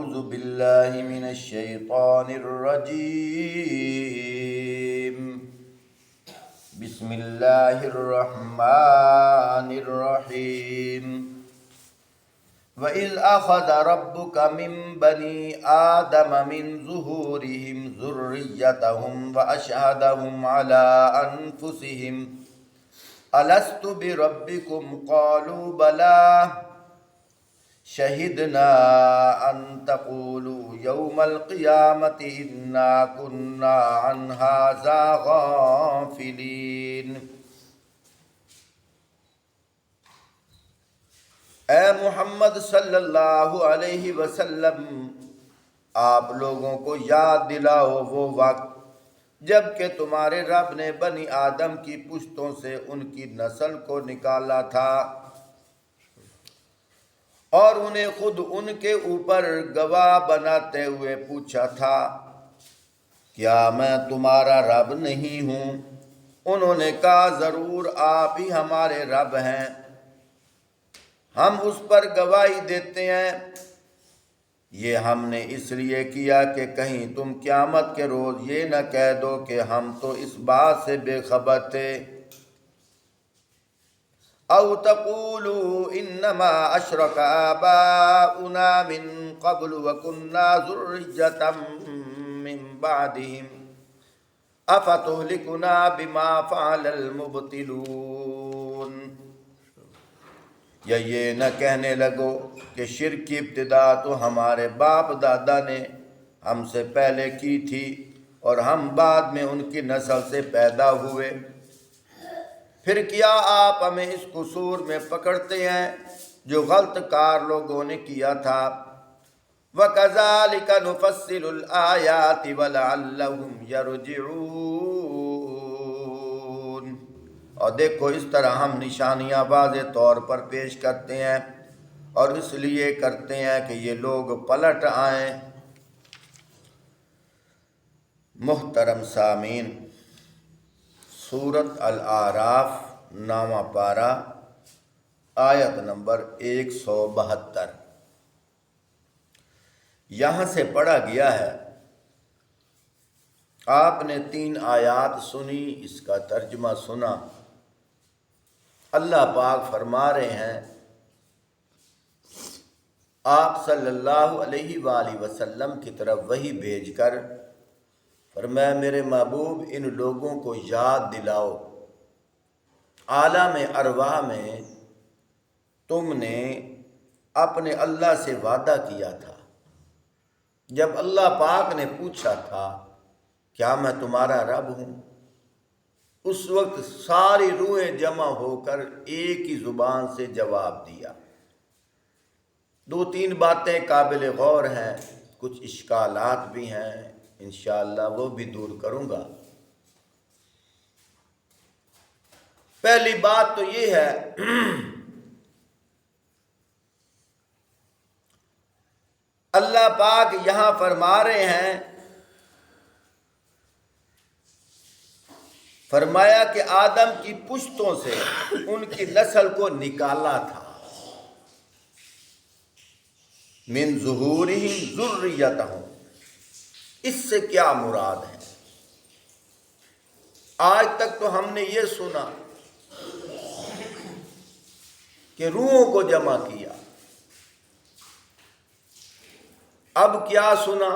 أعوذ بالله من الشيطان الرجيم بسم الله الرحمن الرحيم وإذ أخذ ربك من بني آدم من ظهورهم ذريتهم وأشهدهم على أنفسهم ألست بربكم قالوا بلى شهدنا أن تقولوا يوم القيامة إنا كنا عن هذا غافلين۔ اے محمد صلی اللہ علیہ وسلم، آپ لوگوں کو یاد دلاؤ وہ وقت جب کہ تمہارے رب نے بنی آدم کی پشتوں سے ان کی نسل کو نکالا تھا اور انہیں خود ان کے اوپر گواہ بناتے ہوئے پوچھا تھا، کیا میں تمہارا رب نہیں ہوں؟ انہوں نے کہا، ضرور آپ ہی ہمارے رب ہیں، ہم اس پر گواہی دیتے ہیں۔ یہ ہم نے اس لیے کیا کہ کہیں تم قیامت کے روز یہ نہ کہہ دو کہ ہم تو اس بات سے بے خبر تھے، او تقولوا انما اشرک آباؤنا من قبل وکننا ذریۃ من بعدهم افتہلکنا بما فعل المبطلون۔ یا یہ نہ کہنے لگو کہ شرک کی ابتدا تو ہمارے باپ دادا نے ہم سے پہلے کی تھی اور ہم بعد میں ان کی نسل سے پیدا ہوئے، پھر کیا آپ ہمیں اس قصور میں پکڑتے ہیں جو غلط کار لوگوں نے کیا تھا؟ وَكَذَلِكَ نُفَصِّلُ الْآيَاتِ وَلَعَلَّهُمْ يَرْجِعُونَ۔ اور دیکھو اس طرح ہم نشانیاں واضح طور پر پیش کرتے ہیں اور اس لیے کرتے ہیں کہ یہ لوگ پلٹ آئیں۔ محترم سامعین، سورۃ الاعراف 9واں پارہ آیت نمبر 172 یہاں سے پڑھا گیا ہے۔ آپ نے 3 آیات سنی، اس کا ترجمہ سنا۔ اللہ پاک فرما رہے ہیں، آپ صلی اللہ علیہ وآلہ وسلم کی طرف وحی بھیج کر فرمایا، میرے محبوب ان لوگوں کو یاد دلاؤ، عالم ارواح میں تم نے اپنے اللہ سے وعدہ کیا تھا۔ جب اللہ پاک نے پوچھا تھا کیا میں تمہارا رب ہوں، اس وقت ساری روحیں جمع ہو کر ایک ہی زبان سے جواب دیا۔ 2-3 باتیں قابل غور ہیں، کچھ اشکالات بھی ہیں، انشاءاللہ وہ بھی دور کروں گا۔ پہلی بات تو یہ ہے اللہ پاک یہاں فرما رہے ہیں، فرمایا کہ آدم کی پشتوں سے ان کی نسل کو نکالا تھا، من ظہورہم ذریتہم۔ اس سے کیا مراد ہے؟ آج تک تو ہم نے یہ سنا کہ روحوں کو جمع کیا، اب کیا سنا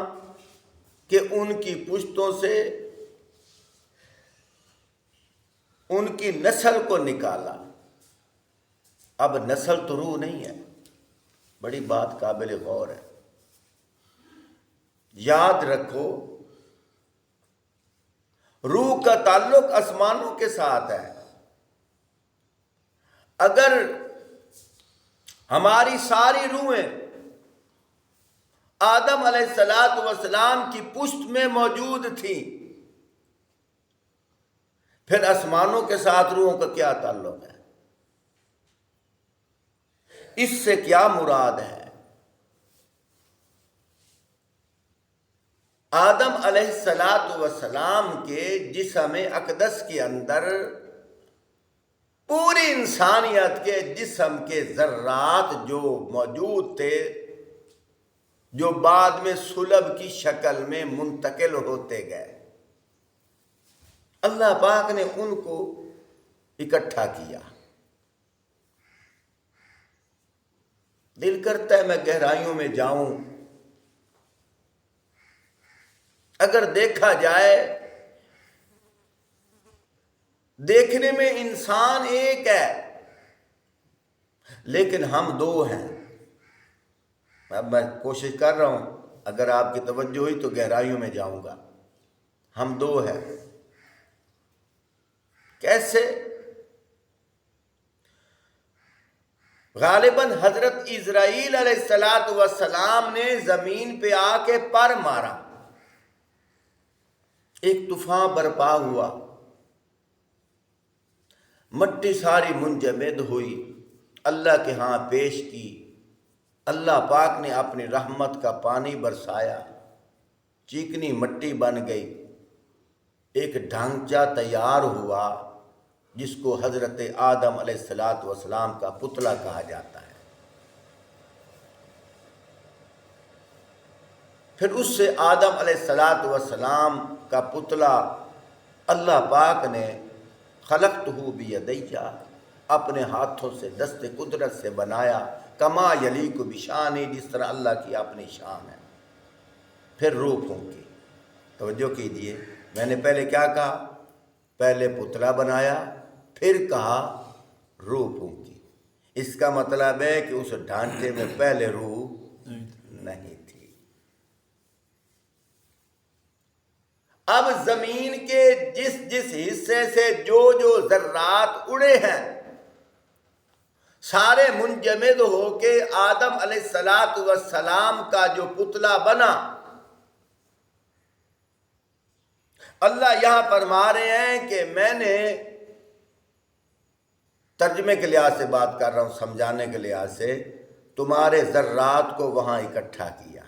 کہ ان کی پشتوں سے ان کی نسل کو نکالا۔ اب نسل تو روح نہیں ہے، بڑی بات قابل غور ہے۔ یاد رکھو، روح کا تعلق آسمانوں کے ساتھ ہے۔ اگر ہماری ساری روحیں آدم علیہ السلام کی پشت میں موجود تھیں، پھر آسمانوں کے ساتھ روحوں کا کیا تعلق ہے؟ اس سے کیا مراد ہے؟ آدم علیہ السلام کے جسم اقدس کے اندر پوری انسانیت کے جسم کے ذرات جو موجود تھے جو بعد میں صلب کی شکل میں منتقل ہوتے گئے، اللہ پاک نے ان کو اکٹھا کیا۔ دل کرتا ہے میں گہرائیوں میں جاؤں، اگر دیکھا جائے دیکھنے میں انسان ایک ہے لیکن ہم دو ہیں۔ اب میں کوشش کر رہا ہوں، اگر آپ کی توجہ ہوئی تو گہرائیوں میں جاؤں گا۔ ہم دو ہیں، کیسے؟ غالباً حضرت اسرائیل علیہ السلام نے زمین پہ آ کے پر مارا، ایک طوفان برپا ہوا، مٹی ساری منجمد ہوئی، اللہ کے ہاں پیش کی، اللہ پاک نے اپنی رحمت کا پانی برسایا، چیکنی مٹی بن گئی، ایک ڈھانچہ تیار ہوا جس کو حضرت آدم علیہ السلام کا پتلا کہا جاتا ہے۔ پھر اس سے آدم علیہ السلام کا پتلا اللہ پاک نے خلقتہ بیدیہ، اپنے ہاتھوں سے دست قدرت سے بنایا، کما یلیق بشانی، جس طرح اللہ کی اپنی شان ہے۔ پھر روح پھونکی۔ توجہ کیجیے، میں نے پہلے کیا کہا؟ پہلے پتلا بنایا، پھر کہا روح پھونکی۔ اس کا مطلب ہے کہ اس ڈھانچے میں پہلے روح نہیں تھی۔ اب زمین کے جس جس حصے سے جو ذرات اڑے ہیں سارے منجمد ہو کے آدم علیہ السلام کا جو پتلا بنا، اللہ یہاں فرما رہے ہیں کہ میں نے ترجمے کے لحاظ سے بات کر رہا ہوں، سمجھانے کے لحاظ سے، تمہارے ذرات کو وہاں اکٹھا کیا۔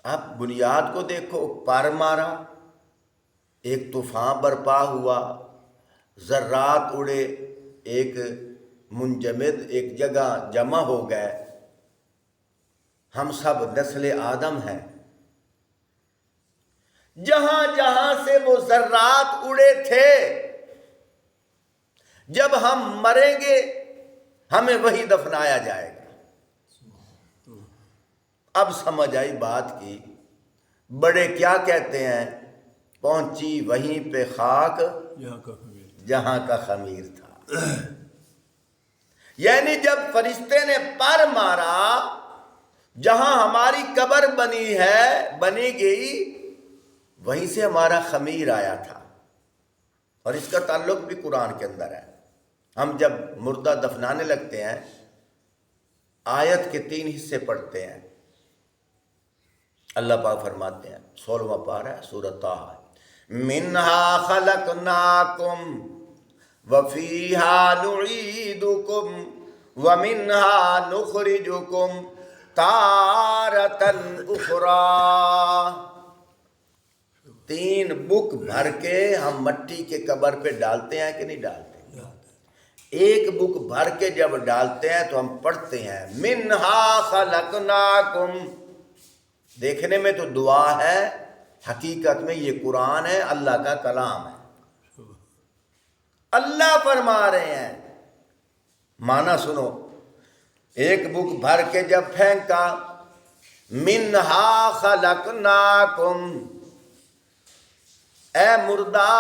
اب بنیاد کو دیکھو، پر مارا، ایک طوفان برپا ہوا، ذرات اڑے، ایک منجمد ایک جگہ جمع ہو گئے، ہم سب نسل آدم ہیں۔ جہاں جہاں سے وہ ذرات اڑے تھے، جب ہم مریں گے ہمیں وہی دفنایا جائے گا۔ اب سمجھ آئی بات کی؟ بڑے کیا کہتے ہیں؟ پہنچی وہیں پہ خاک جہاں کا خمیر تھا۔ یعنی جب فرشتے نے پر مارا، جہاں ہماری قبر بنی گئی، وہیں سے ہمارا خمیر آیا تھا۔ اور اس کا تعلق بھی قرآن کے اندر ہے۔ ہم جب مردہ دفنانے لگتے ہیں، آیت کے 3 حصے پڑھتے ہیں۔ اللہ پاک فرماتے ہیں، 16واں پارہ ہے سورۃ طٰہٰ، منہا خلقناکم وفیہا نعیدکم ومنہا نخرجکم تارۃ اخری۔ 3 بک بھر کے ہم مٹی کے قبر پہ ڈالتے ہیں کہ نہیں ڈالتے؟ ایک بک بھر کے جب ڈالتے ہیں تو ہم پڑھتے ہیں منہا خلقناکم۔ دیکھنے میں تو دعا ہے، حقیقت میں یہ قرآن ہے، اللہ کا کلام ہے۔ اللہ فرما رہے ہیں، معنی سنو، ایک بک بھر کے جب پھینکا، منہا خلقناکم، اے مردہ،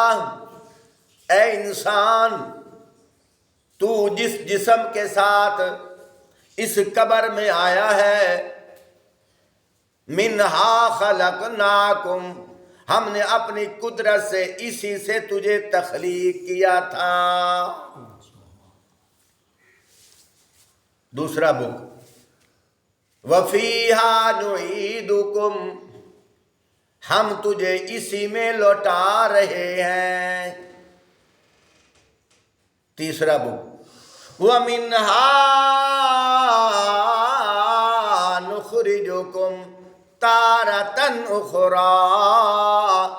اے انسان، تو جس جسم کے ساتھ اس قبر میں آیا ہے، منہا خلقناکم، ہم نے اپنی قدرت سے اسی سے تجھے تخلیق کیا تھا۔ دوسرا بک، وفیہا نعیدکم، ہم تجھے اسی میں لوٹا رہے ہیں۔ تیسرا بک، وَمِنْهَا نُخْرِجُكُمْ تَارَةً أُخْرَىٰ،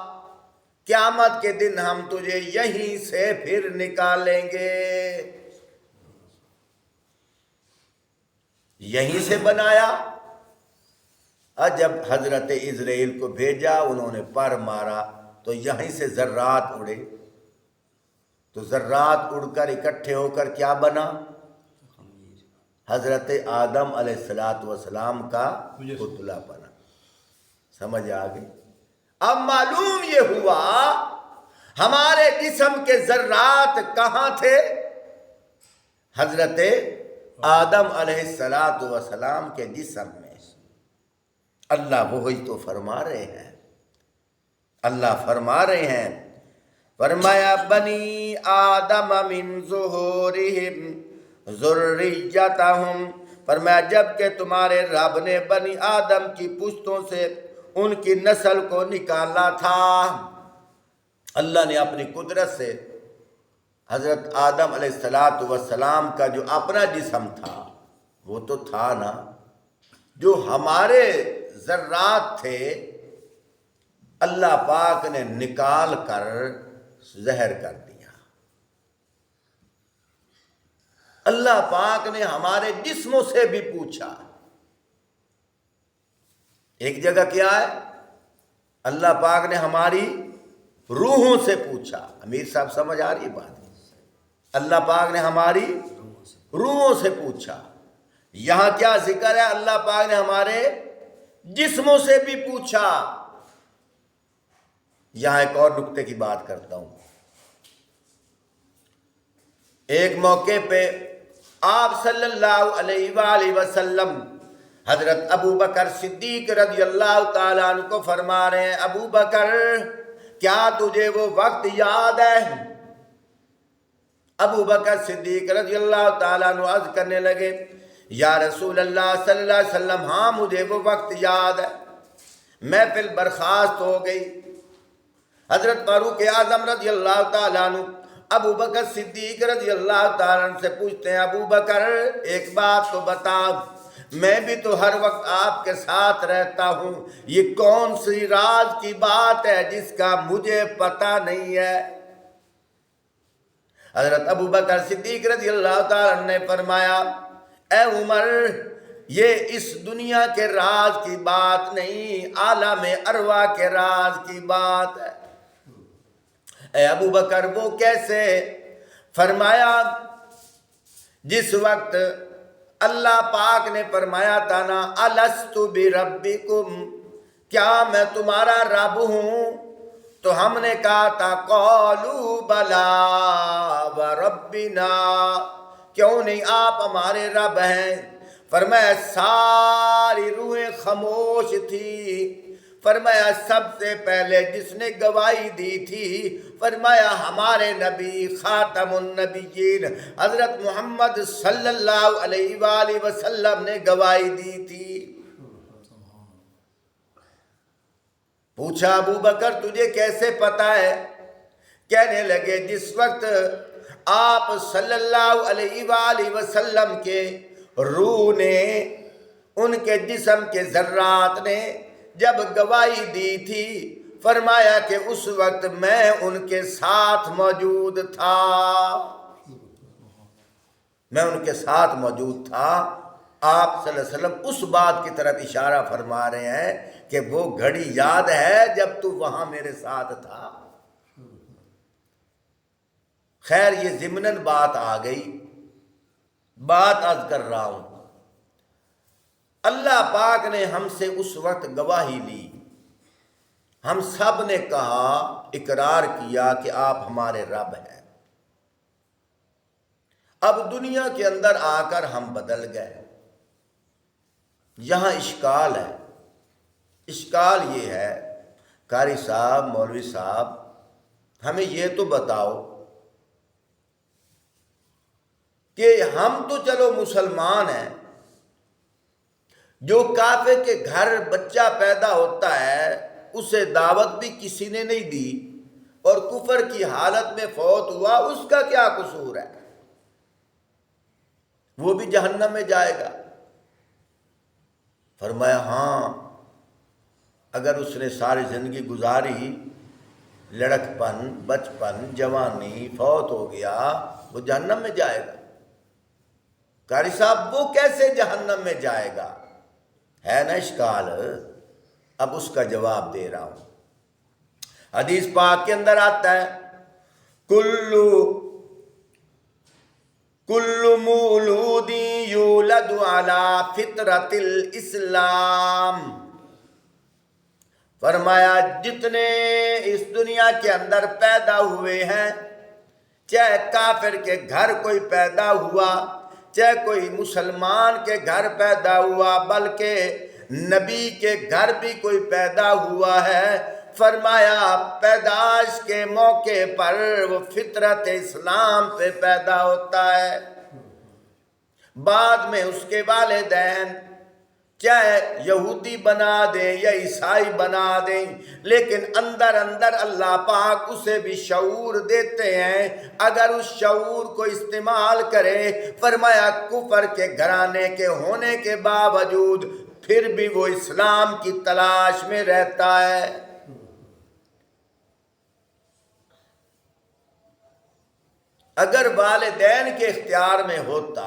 قیامت کے دن ہم تجھے یہیں سے پھر نکالیں گے۔ یہیں سے بنایا۔ جب حضرت اسرائیل کو بھیجا، انہوں نے پر مارا تو یہیں سے ذرات اڑے، تو ذرات اڑ کر اکٹھے ہو کر کیا بنا؟ حضرت آدم علیہ السلام کا پتلا بنا۔ سمجھ آ گئی؟ اب معلوم یہ ہوا ہمارے جسم کے ذرات کہاں تھے؟ حضرت آدم علیہ السلام کے جسم میں۔ اللہ وہی تو فرما رہے ہیں، اللہ فرما رہے ہیں، فرمایا بنی آدم من ظہورہم ذریتہم، فرمایا جب کہ تمہارے رب نے بنی آدم کی پشتوں سے ان کی نسل کو نکالا تھا، اللہ نے اپنی قدرت سے حضرت آدم علیہ السلام کا جو اپنا جسم تھا وہ تو تھا نا، جو ہمارے ذرات تھے اللہ پاک نے نکال کر زہر کر دیا۔ اللہ پاک نے ہمارے جسموں سے بھی پوچھا۔ ایک جگہ کیا ہے؟ اللہ پاک نے ہماری روحوں سے پوچھا۔ امیر صاحب سمجھ آ رہی ہے بات؟ اللہ پاک نے ہماری روحوں سے پوچھا۔ یہاں کیا ذکر ہے؟ اللہ پاک نے ہمارے جسموں سے بھی پوچھا۔ یہاں ایک اور نکتے کی بات کرتا ہوں۔ ایک موقع پہ آپ صلی اللہ علیہ وآلہ وسلم حضرت ابو بکر صدیق رضی اللہ تعالیٰ عنہ کو فرما رہے ہیں، ابو بکر کیا تجھے وہ وقت یاد ہے؟ ابو بکر صدیق رضی اللہ تعالیٰ عنہ عرض کرنے لگے، یا رسول اللہ صلی اللہ علیہ وسلم ہاں مجھے وہ وقت یاد ہے۔ محفل برخاست ہو گئی۔ حضرت فاروق اعظم رضی اللہ تعالیٰ عنہ ابو بکر صدیق رضی اللہ تعالیٰ عنہ سے پوچھتے ہیں، ابو بکر ایک بات تو بتا، میں بھی تو ہر وقت آپ کے ساتھ رہتا ہوں، یہ کون سی راز کی بات ہے جس کا مجھے پتہ نہیں ہے؟ حضرت ابو بکر صدیق رضی اللہ تعالیٰ عنہ نے فرمایا، اے عمر یہ اس دنیا کے راز کی بات نہیں، عالم ارواح کے راز کی بات ہے۔ اے ابو بکر وہ کیسے؟ فرمایا جس وقت اللہ پاک نے فرمایا تھا نا الست بربکم، کیا میں تمہارا رب ہوں؟ تو ہم نے کہا تھا قالوا بلا وربنا، کیوں نہیں آپ ہمارے رب ہیں؟ فرمایا ساری روحیں خاموش تھی۔ فرمایا سب سے پہلے جس نے گواہی دی تھی، فرمایا ہمارے نبی خاتم النبیین حضرت محمد صلی اللہ علیہ وآلہ وسلم نے گواہی دی تھی۔ پوچھا ابو بکر تجھے کیسے پتا ہے؟ کہنے لگے جس وقت آپ صلی اللہ علیہ وآلہ وسلم کے روح نے، ان کے جسم کے ذرات نے جب گواہی دی تھی، فرمایا کہ اس وقت میں ان کے ساتھ موجود تھا، میں ان کے ساتھ موجود تھا۔ آپ صلی اللہ علیہ وسلم اس بات کی طرف اشارہ فرما رہے ہیں کہ وہ گھڑی یاد ہے جب تو وہاں میرے ساتھ تھا۔ خیر یہ ضمناً بات آ گئی، بات عرض کر رہا ہوں، اللہ پاک نے ہم سے اس وقت گواہی لی، ہم سب نے کہا، اقرار کیا کہ آپ ہمارے رب ہیں۔ اب دنیا کے اندر آ کر ہم بدل گئے۔ یہاں اشکال ہے، اشکال یہ ہے قاری صاحب، مولوی صاحب ہمیں یہ تو بتاؤ کہ ہم تو چلو مسلمان ہیں، جو کافر کے گھر بچہ پیدا ہوتا ہے اسے دعوت بھی کسی نے نہیں دی اور کفر کی حالت میں فوت ہوا، اس کا کیا قصور ہے؟ وہ بھی جہنم میں جائے گا؟ فرمایا ہاں اگر اس نے ساری زندگی گزاری، لڑکپن، بچپن، جوانی، فوت ہو گیا، وہ جہنم میں جائے گا۔ قاری صاحب وہ کیسے جہنم میں جائے گا؟ ہے نا اشکال؟ اب اس کا جواب دے رہا ہوں۔ حدیث پاک کے اندر آتا ہے کل مولود یولد علی فطرت الاسلام، فرمایا جتنے اس دنیا کے اندر پیدا ہوئے ہیں، چاہے کافر کے گھر کوئی پیدا ہوا، چاہے کوئی مسلمان کے گھر پیدا ہوا، بلکہ نبی کے گھر بھی کوئی پیدا ہوا ہے، فرمایا پیدائش کے موقع پر وہ فطرت اسلام پہ پیدا ہوتا ہے۔ بعد میں اس کے والدین چاہے یہودی بنا دیں یا عیسائی بنا دیں، لیکن اندر اندر اللہ پاک اسے بھی شعور دیتے ہیں، اگر اس شعور کو استعمال کرے، فرمایا کفر کے گھرانے کے ہونے کے باوجود پھر بھی وہ اسلام کی تلاش میں رہتا ہے۔ اگر والدین کے اختیار میں ہوتا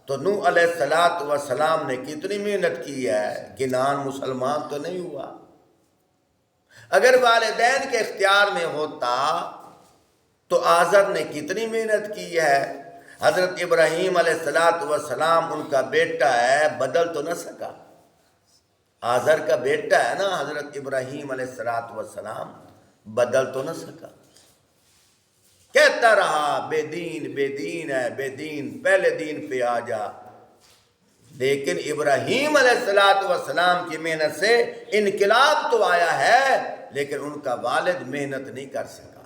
تو نوح علیہ السلام نے کتنی محنت کی ہے، کنعان مسلمان تو نہیں ہوا۔ اگر والدین کے اختیار میں ہوتا تو آزر نے کتنی محنت کی ہے۔ حضرت ابراہیم علیہ السلام ان کا بیٹا ہے، بدل تو نہ سکا۔ آزر کا بیٹا ہے نا حضرت ابراہیم علیہ السلام، بدل تو نہ سکا۔ کہتا رہا بے دین بے دین ہے، بے دین پہلے دین پہ آ جا، لیکن ابراہیم علیہ السلام کی محنت سے انقلاب تو آیا ہے، لیکن ان کا والد محنت نہیں کر سکا۔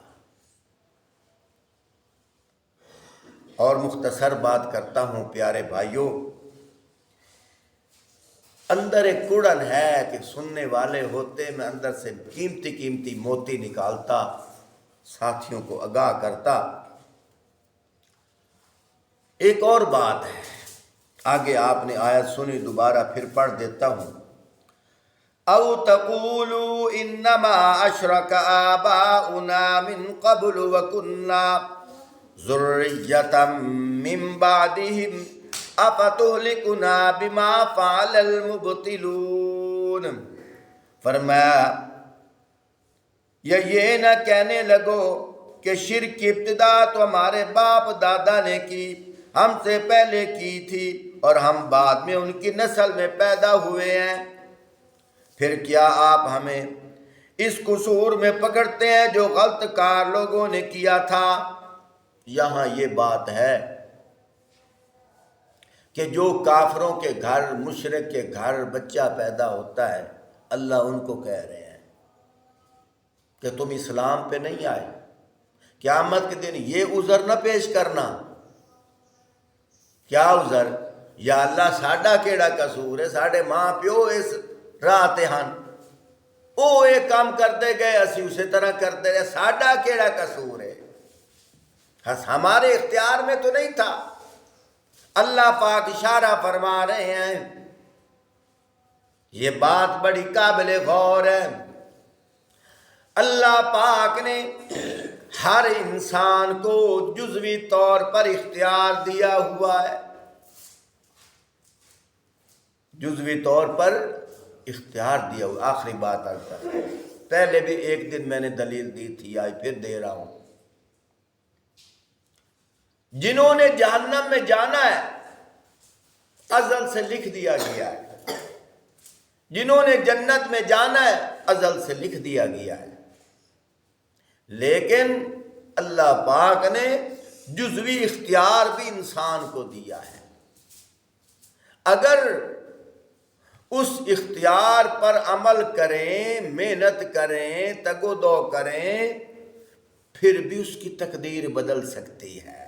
اور مختصر بات کرتا ہوں پیارے بھائیوں، اندر ایک کڑن ہے کہ سننے والے ہوتے، میں اندر سے قیمتی قیمتی موتی نکالتا، ساتھیوں کو آگاہ کرتا۔ ایک اور بات ہے، آگے آپ نے آیت سنی، دوبارہ پھر پڑھ دیتا ہوں۔ او تقولوا انما اشرک آباؤنا من قبل وکننا ذریۃ من بعدہم افتہلکنا بما فعل المبطلون، فرمایا یہ نہ کہنے لگو کہ شرک کی ابتدا تو ہمارے باپ دادا نے کی، ہم سے پہلے کی تھی، اور ہم بعد میں ان کی نسل میں پیدا ہوئے ہیں، پھر کیا آپ ہمیں اس قصور میں پکڑتے ہیں جو غلط کار لوگوں نے کیا تھا؟ یہاں یہ بات ہے کہ جو کافروں کے گھر، مشرک کے گھر بچہ پیدا ہوتا ہے، اللہ ان کو کہہ رہے ہیں کہ تم اسلام پہ نہیں آئے، قیامت کے دن یہ عذر نہ پیش کرنا۔ کیا عذر؟ یا اللہ ساڈا کیڑا قصور ہے، ساڈے ماں پیو اس راہ تے ہن، او یہ کام کرتے گئے اسی اسی طرح کرتے رہے، ساڈا کیڑا قصور ہے، ہمارے اختیار میں تو نہیں تھا۔ اللہ پاک اشارہ فرما رہے ہیں، یہ بات بڑی قابل غور ہے۔ اللہ پاک نے ہر انسان کو جزوی طور پر اختیار دیا ہوا ہے، جزوی طور پر اختیار دیا ہوا۔ آخری بات آتا ہے، پہلے بھی ایک دن میں نے دلیل دی تھی، آج پھر دے رہا ہوں۔ جنہوں نے جہنم میں جانا ہے ازل سے لکھ دیا گیا ہے، جنہوں نے جنت میں جانا ہے ازل سے لکھ دیا گیا ہے، لیکن اللہ پاک نے جزوی اختیار بھی انسان کو دیا ہے۔ اگر اس اختیار پر عمل کریں، محنت کریں، تگ و دو کریں، پھر بھی اس کی تقدیر بدل سکتی ہے۔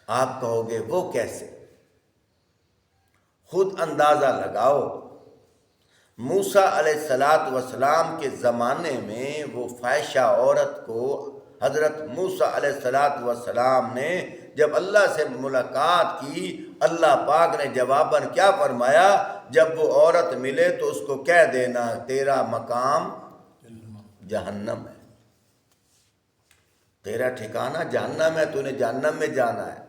آپ کہو گے وہ کیسے؟ خود اندازہ لگاؤ، موسیٰ علیہ السلام کے زمانے میں وہ فاحشہ عورت کو حضرت موسیٰ علیہ السلام نے جب اللہ سے ملاقات کی، اللہ پاک نے جواباً کیا فرمایا؟ جب وہ عورت ملے تو اس کو کہہ دینا تیرا مقام جہنم ہے، تیرا ٹھکانہ جہنم ہے، تو نے جہنم میں جانا ہے۔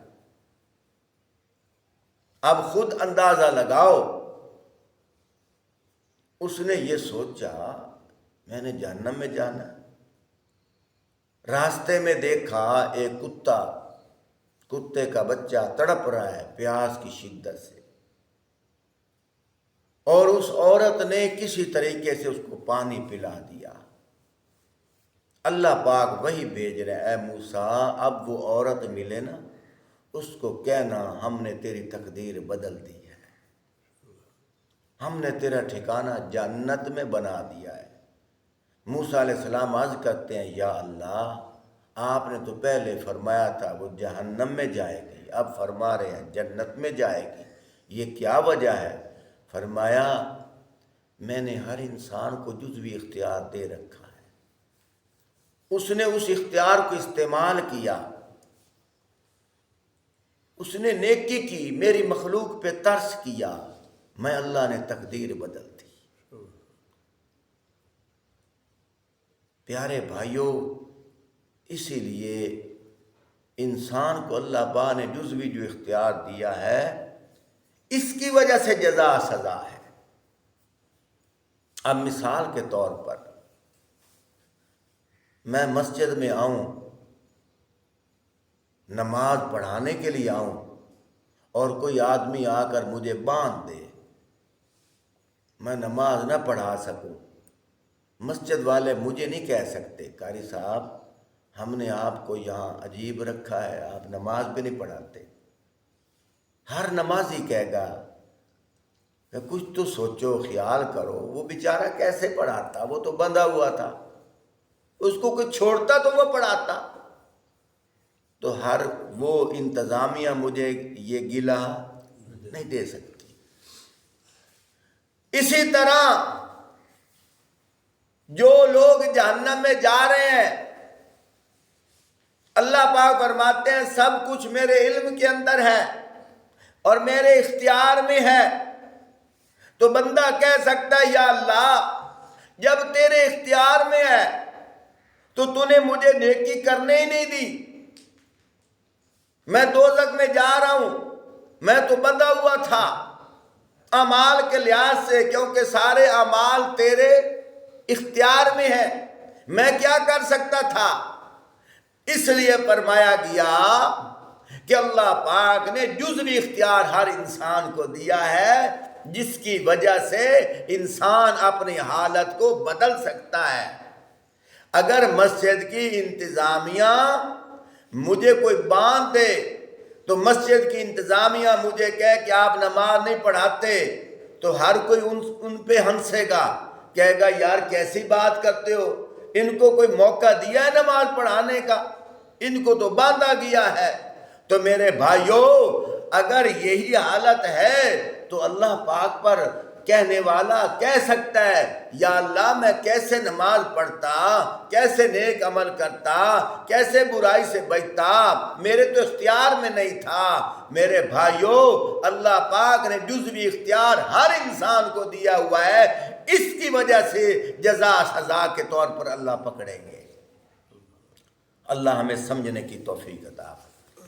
اب خود اندازہ لگاؤ، اس نے یہ سوچا میں نے جہنم میں جانا ہے۔ راستے میں دیکھا ایک کتے کا بچہ تڑپ رہا ہے پیاس کی شدت سے، اور اس عورت نے کسی طریقے سے اس کو پانی پلا دیا۔ اللہ پاک وہی بھیج رہے، اے موسیٰ اب وہ عورت ملے نا، اس کو کہنا ہم نے تیری تقدیر بدل دی ہے، ہم نے تیرا ٹھکانہ جنت میں بنا دیا ہے۔ موسیٰ علیہ السلام عرض کرتے ہیں یا اللہ، آپ نے تو پہلے فرمایا تھا وہ جہنم میں جائے گی، اب فرما رہے ہیں جنت میں جائے گی، یہ کیا وجہ ہے؟ فرمایا میں نے ہر انسان کو جزوی اختیار دے رکھا ہے، اس نے اس اختیار کو استعمال کیا، اس نے نیکی کی، میری مخلوق پہ ترس کیا، میں اللہ نے تقدیر بدل دی۔ پیارے بھائیوں، اسی لیے انسان کو اللہ پاک نے جزوی جو اختیار دیا ہے، اس کی وجہ سے جزا سزا ہے۔ اب مثال کے طور پر میں مسجد میں آؤں، نماز پڑھانے کے لیے آؤں، اور کوئی آدمی آ کر مجھے باندھ دے، میں نماز نہ پڑھا سکوں، مسجد والے مجھے نہیں کہہ سکتے قاری صاحب ہم نے آپ کو یہاں عجیب رکھا ہے، آپ نماز بھی نہیں پڑھاتے۔ ہر نمازی کہے گا کہ کچھ تو سوچو، خیال کرو، وہ بیچارہ کیسے پڑھاتا، وہ تو بندھا ہوا تھا، اس کو کوئی چھوڑتا تو وہ پڑھاتا۔ تو ہر وہ انتظامیہ مجھے یہ گلہ نہیں دے سکتی۔ اسی طرح جو لوگ جہنم میں جا رہے ہیں، اللہ پاک فرماتے ہیں سب کچھ میرے علم کے اندر ہے اور میرے اختیار میں ہے۔ تو بندہ کہہ سکتا ہے یا اللہ جب تیرے اختیار میں ہے تو تو نے مجھے نیکی کرنے ہی نہیں دی، میں دوزخ میں جا رہا ہوں، میں تو بندھا ہوا تھا اعمال کے لحاظ سے، کیونکہ سارے اعمال تیرے اختیار میں ہیں، میں کیا کر سکتا تھا؟ اس لیے فرمایا گیا کہ اللہ پاک نے جزوی اختیار ہر انسان کو دیا ہے، جس کی وجہ سے انسان اپنی حالت کو بدل سکتا ہے۔ اگر مسجد کی انتظامیہ مجھے کوئی باندھ دے تو مسجد کی انتظامیہ مجھے کہے کہ آپ نماز نہیں پڑھاتے، تو ہر کوئی ان پہ ہنسے گا، کہے گا یار کیسی بات کرتے ہو، ان کو کوئی موقع دیا ہے نماز پڑھانے کا، ان کو تو باندھا گیا ہے۔ تو میرے بھائیوں اگر یہی حالت ہے تو اللہ پاک پر کہنے والا کہہ سکتا ہے یا اللہ میں کیسے نماز پڑھتا، کیسے نیک عمل کرتا، کیسے برائی سے بچتا، میرے تو اختیار میں نہیں تھا۔ میرے بھائیوں اللہ پاک نے جزوی اختیار ہر انسان کو دیا ہوا ہے، اس کی وجہ سے جزا سزا کے طور پر اللہ پکڑیں گے۔ اللہ ہمیں سمجھنے کی توفیق عطا فرمائے۔